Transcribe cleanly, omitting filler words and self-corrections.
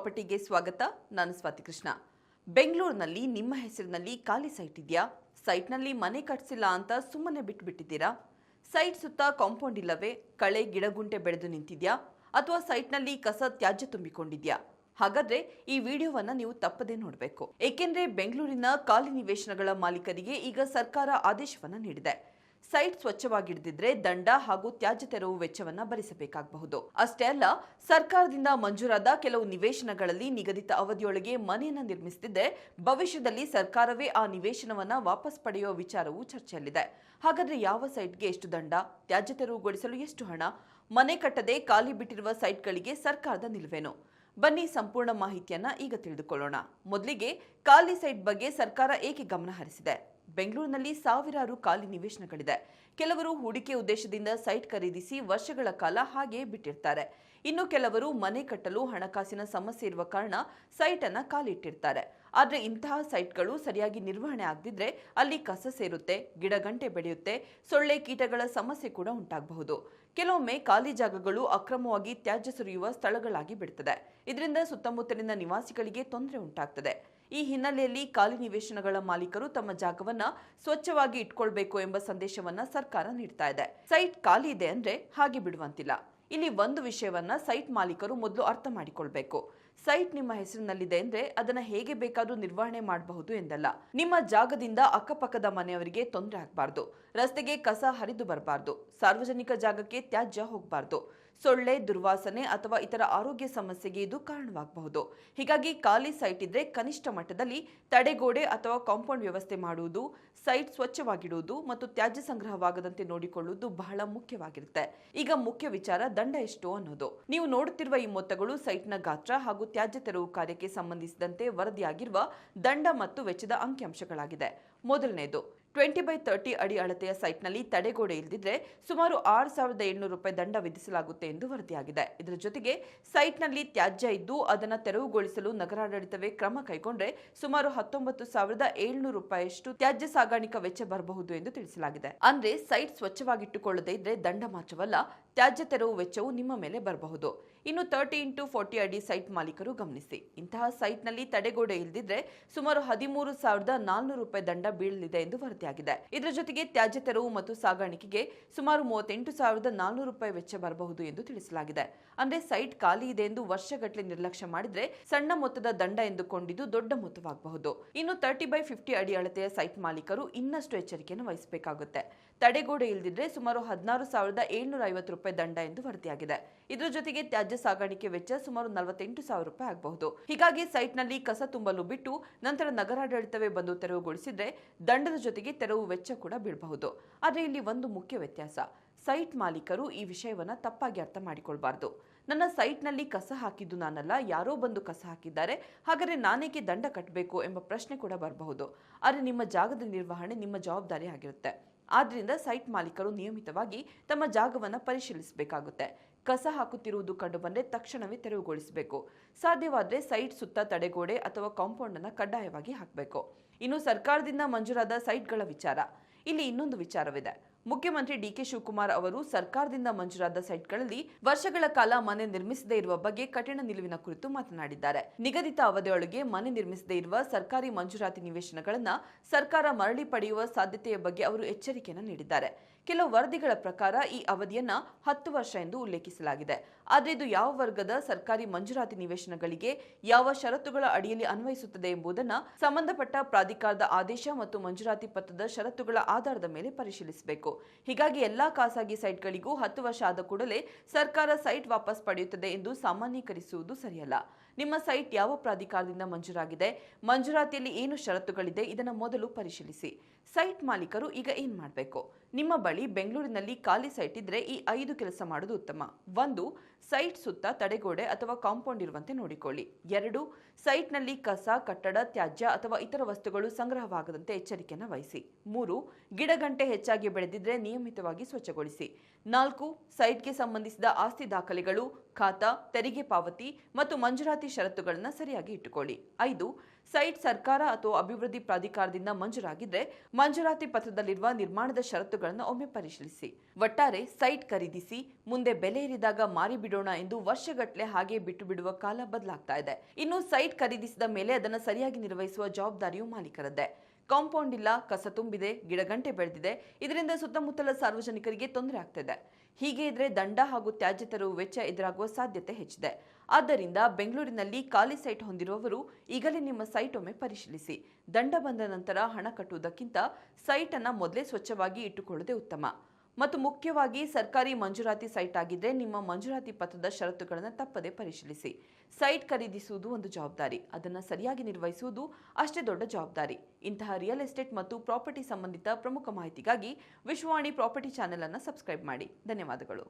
ಪ್ರಾಪರ್ಟಿಗೆ ಸ್ವಾಗತ. ನಾನು ಸ್ವಾತಿ ಕೃಷ್ಣ. ಬೆಂಗಳೂರಿನಲ್ಲಿ ನಿಮ್ಮ ಹೆಸರಿನಲ್ಲಿ ಖಾಲಿ ಸೈಟ್ ಇದೆಯಾ? ಸೈಟ್ನಲ್ಲಿ ಮನೆ ಕಟ್ಸಿಲ್ಲ ಅಂತ ಸುಮ್ಮನೆ ಬಿಟ್ಬಿಟ್ಟಿದ್ದೀರಾ? ಸೈಟ್ ಸುತ್ತ ಕಾಂಪೌಂಡ್ ಇಲ್ಲವೇ? ಕಳೆ ಗಿಡಗುಂಟೆ ಬೆಳೆದು ನಿಂತಿದ್ಯಾ? ಅಥವಾ ಸೈಟ್ನಲ್ಲಿ ಕಸ ತ್ಯಾಜ್ಯ ತುಂಬಿಕೊಂಡಿದ್ಯಾ? ಹಾಗಾದ್ರೆ ಈ ವಿಡಿಯೋವನ್ನ ನೀವು ತಪ್ಪದೇ ನೋಡಬೇಕು. ಏಕೆಂದ್ರೆ ಬೆಂಗಳೂರಿನ ಖಾಲಿ ನಿವೇಶನಗಳ ಮಾಲೀಕರಿಗೆ ಈಗ ಸರ್ಕಾರ ಆದೇಶವನ್ನ ನೀಡಿದೆ. ಸೈಟ್ ಸ್ವಚ್ಛವಾಗಿಡದಿದ್ರೆ ದಂಡ ಹಾಗೂ ತ್ಯಾಜ್ಯ ತೆರವು ವೆಚ್ಚವನ್ನ ಭರಿಸಬೇಕಾಗಬಹುದು. ಅಷ್ಟೇ ಅಲ್ಲ, ಸರ್ಕಾರದಿಂದ ಮಂಜೂರಾದ ಕೆಲವು ನಿವೇಶನಗಳಲ್ಲಿ ನಿಗದಿತ ಅವಧಿಯೊಳಗೆ ಮನೆಯನ್ನ ನಿರ್ಮಿಸುತ್ತಿದ್ದರೆ ಭವಿಷ್ಯದಲ್ಲಿ ಸರ್ಕಾರವೇ ಆ ನಿವೇಶನವನ್ನ ವಾಪಸ್ ಪಡೆಯುವ ವಿಚಾರವೂ ಚರ್ಚೆಯಲ್ಲಿದೆ. ಹಾಗಾದ್ರೆ ಯಾವ ಸೈಟ್ಗೆ ಎಷ್ಟು ದಂಡ, ತ್ಯಾಜ್ಯ ತೆರವುಗೊಳಿಸಲು ಎಷ್ಟು ಹಣ, ಮನೆ ಕಟ್ಟದೆ ಖಾಲಿ ಬಿಟ್ಟಿರುವ ಸೈಟ್ಗಳಿಗೆ ಸರ್ಕಾರದ ನಿಲುವೇನು? ಬನ್ನಿ ಸಂಪೂರ್ಣ ಮಾಹಿತಿಯನ್ನ ಈಗ ತಿಳಿದುಕೊಳ್ಳೋಣ. ಮೊದಲಿಗೆ ಖಾಲಿ ಸೈಟ್ ಬಗ್ಗೆ ಸರ್ಕಾರ ಏಕೆ ಗಮನ ಹರಿಸಿದೆ? ಬೆಂಗಳೂರಿನಲ್ಲಿ ಸಾವಿರಾರು ಖಾಲಿ ನಿವೇಶನಗಳಿದೆ. ಕೆಲವರು ಹೂಡಿಕೆ ಉದ್ದೇಶದಿಂದ ಸೈಟ್ ಖರೀದಿಸಿ ವರ್ಷಗಳ ಕಾಲ ಹಾಗೆ ಬಿಟ್ಟಿರ್ತಾರೆ. ಇನ್ನು ಕೆಲವರು ಮನೆ ಕಟ್ಟಲು ಹಣಕಾಸಿನ ಸಮಸ್ಯೆ ಇರುವ ಕಾರಣ ಸೈಟ್ ಅನ್ನ ಖಾಲಿ ಇಟ್ಟಿರ್ತಾರೆ. ಆದ್ರೆ ಇಂತಹ ಸೈಟ್ಗಳು ಸರಿಯಾಗಿ ನಿರ್ವಹಣೆ ಆಗದಿದ್ರೆ ಅಲ್ಲಿ ಕಸ ಸೇರುತ್ತೆ, ಗಿಡಗಂಟೆ ಬೆಳೆಯುತ್ತೆ, ಸೊಳ್ಳೆ ಕೀಟಗಳ ಸಮಸ್ಯೆ ಕೂಡ ಉಂಟಾಗಬಹುದು. ಕೆಲವೊಮ್ಮೆ ಖಾಲಿ ಜಾಗಗಳು ಅಕ್ರಮವಾಗಿ ತ್ಯಾಜ್ಯ ಸುರಿಯುವ ಸ್ಥಳಗಳಾಗಿ ಬಿಡುತ್ತದೆ. ಇದರಿಂದ ಸುತ್ತಮುತ್ತಲಿನ ನಿವಾಸಿಗಳಿಗೆ ತೊಂದರೆ ಉಂಟಾಗ್ತದೆ. ಈ ಹಿನ್ನೆಲೆಯಲ್ಲಿ ಖಾಲಿ ನಿವೇಶನಗಳ ಮಾಲೀಕರು ತಮ್ಮ ಜಾಗವನ್ನ ಸ್ವಚ್ಛವಾಗಿ ಇಟ್ಕೊಳ್ಬೇಕು ಎಂಬ ಸಂದೇಶವನ್ನ ಸರ್ಕಾರ ನೀಡ್ತಾ ಇದೆ. ಸೈಟ್ ಖಾಲಿ ಇದೆ ಅಂದ್ರೆ ಹಾಗೆ ಬಿಡುವಂತಿಲ್ಲ. ಇಲ್ಲಿ ಒಂದು ವಿಷಯವನ್ನ ಸೈಟ್ ಮಾಲೀಕರು ಮೊದಲು ಅರ್ಥ ಮಾಡಿಕೊಳ್ಬೇಕು. ಸೈಟ್ ನಿಮ್ಮ ಹೆಸರಿನಲ್ಲಿದೆ ಅಂದ್ರೆ ಅದನ್ನ ಹೇಗೆ ಬೇಕಾದ್ರೂ ನಿರ್ವಹಣೆ ಮಾಡಬಹುದು ಎಂದಲ್ಲ. ನಿಮ್ಮ ಜಾಗದಿಂದ ಅಕ್ಕಪಕ್ಕದ ಮನೆಯವರಿಗೆ ತೊಂದರೆ ಆಗಬಾರ್ದು, ರಸ್ತೆಗೆ ಕಸ ಹರಿದು ಬರಬಾರ್ದು, ಸಾರ್ವಜನಿಕ ಜಾಗಕ್ಕೆ ತ್ಯಾಜ್ಯ ಹೋಗಬಾರ್ದು, ಸೊಳ್ಳೆ, ದುರ್ವಾಸನೆ ಅಥವಾ ಇತರ ಆರೋಗ್ಯ ಸಮಸ್ಯೆಗೆ ಇದು ಕಾರಣವಾಗಬಹುದು. ಹೀಗಾಗಿ ಖಾಲಿ ಸೈಟ್ ಇದ್ರೆ ಕನಿಷ್ಠ ಮಟ್ಟದಲ್ಲಿ ತಡೆಗೋಡೆ ಅಥವಾ ಕಾಂಪೌಂಡ್ ವ್ಯವಸ್ಥೆ ಮಾಡುವುದು, ಸೈಟ್ ಸ್ವಚ್ಛವಾಗಿಡುವುದು ಮತ್ತು ತ್ಯಾಜ್ಯ ಸಂಗ್ರಹವಾಗದಂತೆ ನೋಡಿಕೊಳ್ಳುವುದು ಬಹಳ ಮುಖ್ಯವಾಗಿರುತ್ತೆ. ಈಗ ಮುಖ್ಯ ವಿಚಾರ ದಂಡ ಎಷ್ಟು ಅನ್ನೋದು. ನೀವು ನೋಡುತ್ತಿರುವ ಈ ಮೊತ್ತಗಳು ಸೈಟ್ನ ಗಾತ್ರ ಹಾಗೂ ತ್ಯಾಜ್ಯ ತೆರವು ಕಾರ್ಯಕ್ಕೆ ಸಂಬಂಧಿಸಿದಂತೆ ವರದಿಯಾಗಿರುವ ದಂಡ ಮತ್ತು ವೆಚ್ಚದ ಅಂಕಿಅಂಶಗಳಾಗಿದೆ. ಮೊದಲನೇದು, 20x30 ಅಡಿ ಅಳತೆಯ ಸೈಟ್ನಲ್ಲಿ ತಡೆಗೋಡೆ ಇಲ್ಲದಿದ್ರೆ ಸುಮಾರು 6,700 ರೂಪಾಯಿ ದಂಡ ವಿಧಿಸಲಾಗುತ್ತೆ ಎಂದು ವರದಿಯಾಗಿದೆ. ಇದರ ಜೊತೆಗೆ ಸೈಟ್ನಲ್ಲಿ ತ್ಯಾಜ್ಯ ಇದ್ದು ಅದನ್ನು ತೆರವುಗೊಳಿಸಲು ನಗರಾಡಳಿತವೇ ಕ್ರಮ ಕೈಗೊಂಡ್ರೆ ಸುಮಾರು 19,700 ರೂಪಾಯಿಯಷ್ಟು ತ್ಯಾಜ್ಯ ಸಾಗಾಣಿಕಾ ವೆಚ್ಚ ಬರಬಹುದು ಎಂದು ತಿಳಿಸಲಾಗಿದೆ. ಅಂದ್ರೆ ಸೈಟ್ ಸ್ವಚ್ಛವಾಗಿಟ್ಟುಕೊಳ್ಳದೇ ಇದ್ರೆ ದಂಡ ಮಾತ್ರವಲ್ಲ, ತ್ಯಾಜ್ಯ ತೆರವು ವೆಚ್ಚವು ನಿಮ್ಮ ಮೇಲೆ ಬರಬಹುದು. ಇನ್ನು 30x40 ಅಡಿ ಸೈಟ್ ಮಾಲೀಕರು ಗಮನಿಸಿ. ಇಂತಹ ಸೈಟ್ನಲ್ಲಿ ತಡೆಗೋಡೆ ಇಲ್ಲದಿದ್ರೆ ಸುಮಾರು 13,400 ರೂಪಾಯಿ ದಂಡ ಬೀಳಲಿದೆ ಎಂದು ವರದಿಯಾಗಿದೆ. ಇದರ ಜೊತೆಗೆ ತ್ಯಾಜ್ಯ ತೆರವು ಮತ್ತು ಸಾಗಾಣಿಕೆಗೆ ಸುಮಾರು 38,400 ರೂಪಾಯಿ ವೆಚ್ಚ ಬರಬಹುದು ಎಂದು ತಿಳಿಸಲಾಗಿದೆ. ಅಂದ್ರೆ ಸೈಟ್ ಖಾಲಿ ಇದೆ ಎಂದು ವರ್ಷಗಟ್ಟಲೆ ನಿರ್ಲಕ್ಷ್ಯ ಮಾಡಿದ್ರೆ ಸಣ್ಣ ಮೊತ್ತದ ದಂಡ ಎಂದುಕೊಂಡಿದ್ದು ದೊಡ್ಡ ಮೊತ್ತವಾಗಬಹುದು. ಇನ್ನು 30x50 ಅಡಿ ಅಳತೆಯ ಸೈಟ್ ಮಾಲೀಕರು ಇನ್ನಷ್ಟು ಎಚ್ಚರಿಕೆಯನ್ನು ವಹಿಸಬೇಕಾಗುತ್ತೆ. ತಡೆಗೋಡೆ ಇಲ್ಲದಿದ್ರೆ ಸುಮಾರು 16,750 ರೂಪಾಯಿ ದಂಡ ಎಂದು ವರದಿಯಾಗಿದೆ. ಇದರ ಜೊತೆಗೆ ತ್ಯಾಜ್ಯ ಸಾಗಾಣಿಕೆ ವೆಚ್ಚ ಸುಮಾರು 48,000 ರೂಪಾಯಿ ಆಗಬಹುದು. ಹೀಗಾಗಿ ಸೈಟ್ನಲ್ಲಿ ಕಸ ತುಂಬಲು ಬಿಟ್ಟು ನಂತರ ನಗರಾಡಳಿತವೇ ಬಂದು ತೆರವುಗೊಳಿಸಿದ್ರೆ ದಂಡದ ಜೊತೆಗೆ ತೆರವು ವೆಚ್ಚ ಕೂಡ ಬೀಳಬಹುದು. ಆದರೆ ಇಲ್ಲಿ ಒಂದು ಮುಖ್ಯ ವ್ಯತ್ಯಾಸ, ಸೈಟ್ ಮಾಲೀಕರು ಈ ವಿಷಯವನ್ನ ತಪ್ಪಾಗಿ ಅರ್ಥ ಮಾಡಿಕೊಳ್ಬಾರ್ದು. ನನ್ನ ಸೈಟ್ನಲ್ಲಿ ಕಸ ಹಾಕಿದ್ದು ನಾನಲ್ಲ, ಯಾರೋ ಬಂದು ಕಸ ಹಾಕಿದ್ದಾರೆ, ಹಾಗಾದ್ರೆ ನಾನೇಕೆ ದಂಡ ಕಟ್ಟಬೇಕು ಎಂಬ ಪ್ರಶ್ನೆ ಕೂಡ ಬರಬಹುದು. ಆದರೆ ನಿಮ್ಮ ಜಾಗದ ನಿರ್ವಹಣೆ ನಿಮ್ಮ ಜವಾಬ್ದಾರಿ ಆಗಿರುತ್ತೆ. ಆದ್ರಿಂದ ಸೈಟ್ ಮಾಲೀಕರು ನಿಯಮಿತವಾಗಿ ತಮ್ಮ ಜಾಗವನ್ನು ಪರಿಶೀಲಿಸಬೇಕಾಗುತ್ತೆ. ಕಸ ಹಾಕುತ್ತಿರುವುದು ಕಂಡುಬಂದರೆ ತಕ್ಷಣವೇ ತೆರವುಗೊಳಿಸಬೇಕು. ಸಾಧ್ಯವಾದರೆ ಸೈಟ್ ಸುತ್ತ ತಡೆಗೋಡೆ ಅಥವಾ ಕಾಂಪೌಂಡ್ ಅನ್ನು ಕಡ್ಡಾಯವಾಗಿ ಹಾಕಬೇಕು. ಇನ್ನು ಸರ್ಕಾರದಿಂದ ಮಂಜೂರಾದ ಸೈಟ್ಗಳ ವಿಚಾರ. ಇಲ್ಲಿ ಇನ್ನೊಂದು ವಿಚಾರವಿದೆ. ಮುಖ್ಯಮಂತ್ರಿ ಡಿ.ಕೆ. ಶಿವಕುಮಾರ್ ಅವರು ಸರ್ಕಾರದಿಂದ ಮಂಜೂರಾದ ಸೈಟ್ಗಳಲ್ಲಿ ವರ್ಷಗಳ ಕಾಲ ಮನೆ ನಿರ್ಮಿಸದೇ ಇರುವ ಬಗ್ಗೆ ಕಠಿಣ ನಿಲುವಿನ ಕುರಿತು ಮಾತನಾಡಿದ್ದಾರೆ. ನಿಗದಿತ ಅವಧಿಯೊಳಗೆ ಮನೆ ನಿರ್ಮಿಸದೇ ಇರುವ ಸರ್ಕಾರಿ ಮಂಜೂರಾತಿ ನಿವೇಶನಗಳನ್ನು ಸರ್ಕಾರ ಮರಳಿ ಪಡೆಯುವ ಸಾಧ್ಯತೆಯ ಬಗ್ಗೆ ಅವರು ಎಚ್ಚರಿಕೆಯನ್ನು ನೀಡಿದ್ದಾರೆ. ಕೆಲವು ವರದಿಗಳ ಪ್ರಕಾರ ಈ ಅವಧಿಯನ್ನ 10 ವರ್ಷ ಎಂದು ಉಲ್ಲೇಖಿಸಲಾಗಿದೆ. ಆದರೆ ಇದು ಯಾವ ವರ್ಗದ ಸರ್ಕಾರಿ ಮಂಜೂರಾತಿ ನಿವೇಶನಗಳಿಗೆ ಯಾವ ಷರತ್ತುಗಳ ಅಡಿಯಲ್ಲಿ ಅನ್ವಯಿಸುತ್ತದೆ ಎಂಬುದನ್ನು ಸಂಬಂಧಪಟ್ಟ ಪ್ರಾಧಿಕಾರದ ಆದೇಶ ಮತ್ತು ಮಂಜೂರಾತಿ ಪತ್ರದ ಷರತ್ತುಗಳ ಆಧಾರದ ಮೇಲೆ ಪರಿಶೀಲಿಸಬೇಕು. ಹೀಗಾಗಿ ಎಲ್ಲಾ ಖಾಸಗಿ ಸೈಟ್ಗಳಿಗೂ 10 ವರ್ಷ ಆದ ಕೂಡಲೇ ಸರ್ಕಾರ ಸೈಟ್ ವಾಪಸ್ ಪಡೆಯುತ್ತದೆ ಎಂದು ಸಾಮಾನ್ಯೀಕರಿಸುವುದು ಸರಿಯಲ್ಲ. ನಿಮ್ಮ ಸೈಟ್ ಯಾವ ಪ್ರಾಧಿಕಾರದಿಂದ ಮಂಜೂರಾಗಿದೆ, ಮಂಜೂರಾತಿಯಲ್ಲಿ ಏನು ಷರತ್ತುಗಳಿದೆ, ಇದನ್ನು ಮೊದಲು ಪರಿಶೀಲಿಸಿ. ಸೈಟ್ ಮಾಲೀಕರು ಈಗ ಏನ್ ಮಾಡಬೇಕು? ನಿಮ್ಮ ಬಳಿ ಬೆಂಗಳೂರಿನಲ್ಲಿ ಖಾಲಿ ಸೈಟ್ ಇದ್ರೆ ಈ 5 ಕೆಲಸ ಮಾಡೋದು ಉತ್ತಮ. 1. ಸೈಟ್ ಸುತ್ತ ತಡೆಗೋಡೆ ಅಥವಾ ಕಾಂಪೌಂಡ್ ಇರುವಂತೆ ನೋಡಿಕೊಳ್ಳಿ. 2. ಸೈಟ್ನಲ್ಲಿ ಕಸ, ಕಟ್ಟಡ, ತ್ಯಾಜ್ಯ ಅಥವಾ ಇತರ ವಸ್ತುಗಳು ಸಂಗ್ರಹವಾಗದಂತೆ ಎಚ್ಚರಿಕೆಯನ್ನು ವಹಿಸಿ. 3. ಗಿಡಗಂಟೆ ಹೆಚ್ಚಾಗಿ ಬೆಳೆದಿದ್ರೆ ನಿಯಮಿತವಾಗಿ ಸ್ವಚ್ಛಗೊಳಿಸಿ. 4. ಸೈಟ್ಗೆ ಸಂಬಂಧಿಸಿದ ಆಸ್ತಿ ದಾಖಲೆಗಳು, ಖಾತಾ, ತೆರಿಗೆ ಪಾವತಿ ಮತ್ತು ಮಂಜೂರಾತಿ ಷರತ್ತುಗಳನ್ನು ಸರಿಯಾಗಿ ಇಟ್ಟುಕೊಳ್ಳಿ. 5. ಸೈಟ್ ಸರ್ಕಾರ ಅಥವಾ ಅಭಿವೃದ್ಧಿ ಪ್ರಾಧಿಕಾರದಿಂದ ಮಂಜೂರಾಗಿದ್ರೆ ಮಂಜೂರಾತಿ ಪತ್ರದಲ್ಲಿರುವ ನಿರ್ಮಾಣದ ಷರತ್ತುಗಳನ್ನು ಒಮ್ಮೆ ಪರಿಶೀಲಿಸಿ. ಒಟ್ಟಾರೆ ಸೈಟ್ ಖರೀದಿಸಿ ಮುಂದೆ ಬೆಲೆ ಏರಿದಾಗ ಮಾರಿ ಬಿಡೋಣ ಎಂದು ವರ್ಷಗಟ್ಟಲೆ ಹಾಗೆ ಬಿಟ್ಟು ಬಿಡುವ ಕಾಲ ಬದಲಾಗ್ತಾ ಇದೆ. ಇನ್ನು ಸೈಟ್ ಖರೀದಿಸಿದ ಮೇಲೆ ಅದನ್ನು ಸರಿಯಾಗಿ ನಿರ್ವಹಿಸುವ ಜವಾಬ್ದಾರಿಯು ಮಾಲೀಕರದ್ದೇ. ಕಾಂಪೌಂಡ್ ಇಲ್ಲ, ಕಸ ತುಂಬಿದೆ, ಗಿಡಗಂಟೆ ಬೆಳೆದಿದೆ, ಇದರಿಂದ ಸುತ್ತಮುತ್ತಲ ಸಾರ್ವಜನಿಕರಿಗೆ ತೊಂದರೆ ಆಗ್ತಿದೆ. ಹೀಗೆ ಇದ್ರೆ ದಂಡ ಹಾಗೂ ತ್ಯಾಜ್ಯ ತರುವ ವೆಚ್ಚ ಎದುರಾಗುವ ಸಾಧ್ಯತೆ ಹೆಚ್ಚಿದೆ. ಆದ್ದರಿಂದ ಬೆಂಗಳೂರಿನಲ್ಲಿ ಖಾಲಿ ಸೈಟ್ ಹೊಂದಿರುವವರು ಈಗಲೇ ನಿಮ್ಮ ಸೈಟ್ ಒಮ್ಮೆ ಪರಿಶೀಲಿಸಿ. ದಂಡ ಬಂದ ನಂತರ ಹಣ ಕಟ್ಟುವುದಕ್ಕಿಂತ ಸೈಟ್ ಅನ್ನು ಮೊದಲೇ ಸ್ವಚ್ಛವಾಗಿ ಇಟ್ಟುಕೊಳ್ಳುವುದೇ ಉತ್ತಮ. ಮತ್ತು ಮುಖ್ಯವಾಗಿ ಸರ್ಕಾರಿ ಮಂಜೂರಾತಿ ಸೈಟ್ ಆಗಿದ್ರೆ ನಿಮ್ಮ ಮಂಜೂರಾತಿ ಪತ್ರದ ಷರತ್ತುಗಳನ್ನು ತಪ್ಪದೆ ಪರಿಶೀಲಿಸಿ. ಸೈಟ್ ಖರೀದಿಸುವುದು ಒಂದು ಜವಾಬ್ದಾರಿ, ಅದನ್ನು ಸರಿಯಾಗಿ ನಿರ್ವಹಿಸುವುದು ಅಷ್ಟೇ ದೊಡ್ಡ ಜವಾಬ್ದಾರಿ. ಇಂತಹ ರಿಯಲ್ ಎಸ್ಟೇಟ್ ಮತ್ತು ಪ್ರಾಪರ್ಟಿ ಸಂಬಂಧಿತ ಪ್ರಮುಖ ಮಾಹಿತಿಗಾಗಿ ವಿಶ್ವವಾಣಿ ಪ್ರಾಪರ್ಟಿ ಚಾನೆಲ್ ಅನ್ನು ಸಬ್ಸ್ಕ್ರೈಬ್ ಮಾಡಿ. ಧನ್ಯವಾದಗಳು.